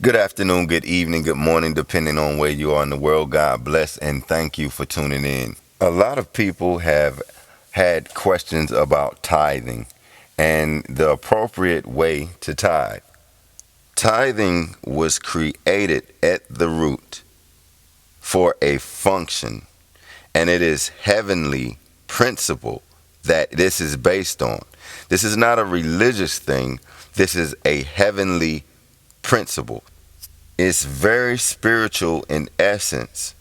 Good afternoon, good evening, good morning, depending on where you are in the world. God bless and thank you for tuning in. A lot of people have had questions about tithing and the appropriate way to tithe. Tithing was created at the root for a function, and it is heavenly principle that this is based on. This is not a religious thing. This is a heavenly principle. It's very spiritual in essence,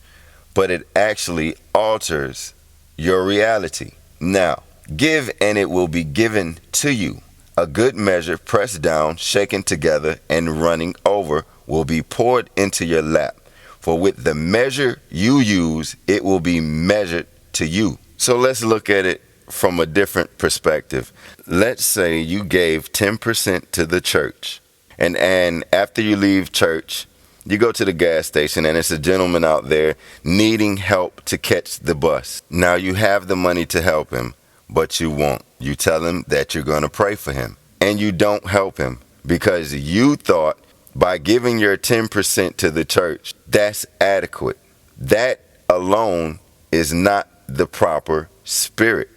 but it actually alters your reality. Now, give and it will be given to you. A good measure, pressed down, shaken together, and running over, will be poured into your lap. For with the measure you use, it will be measured to you. So let's look at it from a different perspective. Let's say you gave 10% to the church. And after you leave church, you go to the gas station and it's a gentleman out there needing help to catch the bus. Now you have the money to help him, but you won't. You tell him that you're going to pray for him, and you don't help him because you thought by giving your 10% to the church, that's adequate. That alone is not the proper spirit.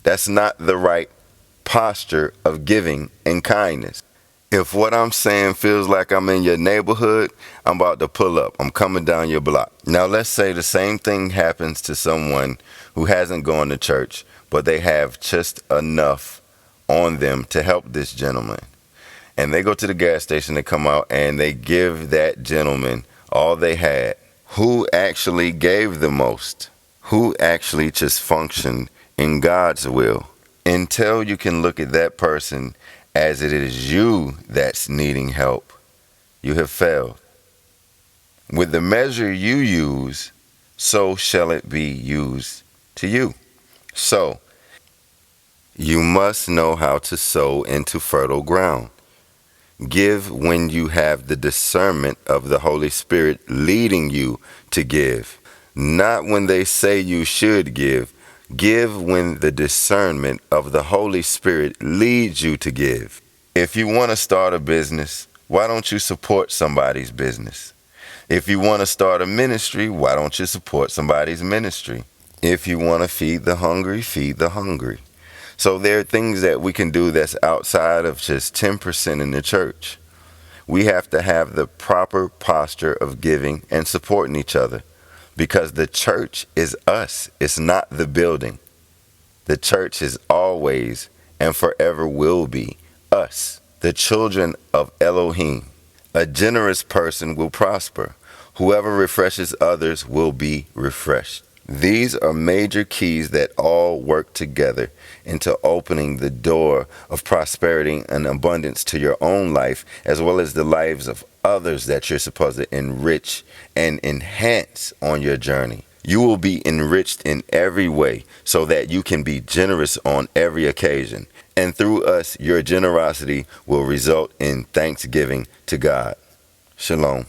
That's not the right posture of giving and kindness. If what I'm saying feels like I'm in your neighborhood, I'm about to pull up. I'm coming down your block. Now, let's say the same thing happens to someone who hasn't gone to church, but they have just enough on them to help this gentleman. And they go to the gas station, they come out, and they give that gentleman all they had. Who actually gave the most? Who actually just functioned in God's will? Until you can look at that person as it is you that's needing help, you have failed. With the measure you use, so shall it be used to you. So, you must know how to sow into fertile ground. Give when you have the discernment of the Holy Spirit leading you to give. Not when they say you should give. Give when the discernment of the Holy Spirit leads you to give. If you want to start a business, why don't you support somebody's business? If you want to start a ministry, why don't you support somebody's ministry? If you want to feed the hungry, feed the hungry. So there are things that we can do that's outside of just 10% in the church. We have to have the proper posture of giving and supporting each other, because the church is us. It's not the building. The church is always and forever will be us, the children of Elohim. A generous person will prosper. Whoever refreshes others will be refreshed. These are major keys that all work together into opening the door of prosperity and abundance to your own life, as well as the lives of others that you're supposed to enrich and enhance on your journey. You will be enriched in every way so that you can be generous on every occasion. And through us, your generosity will result in thanksgiving to God. Shalom.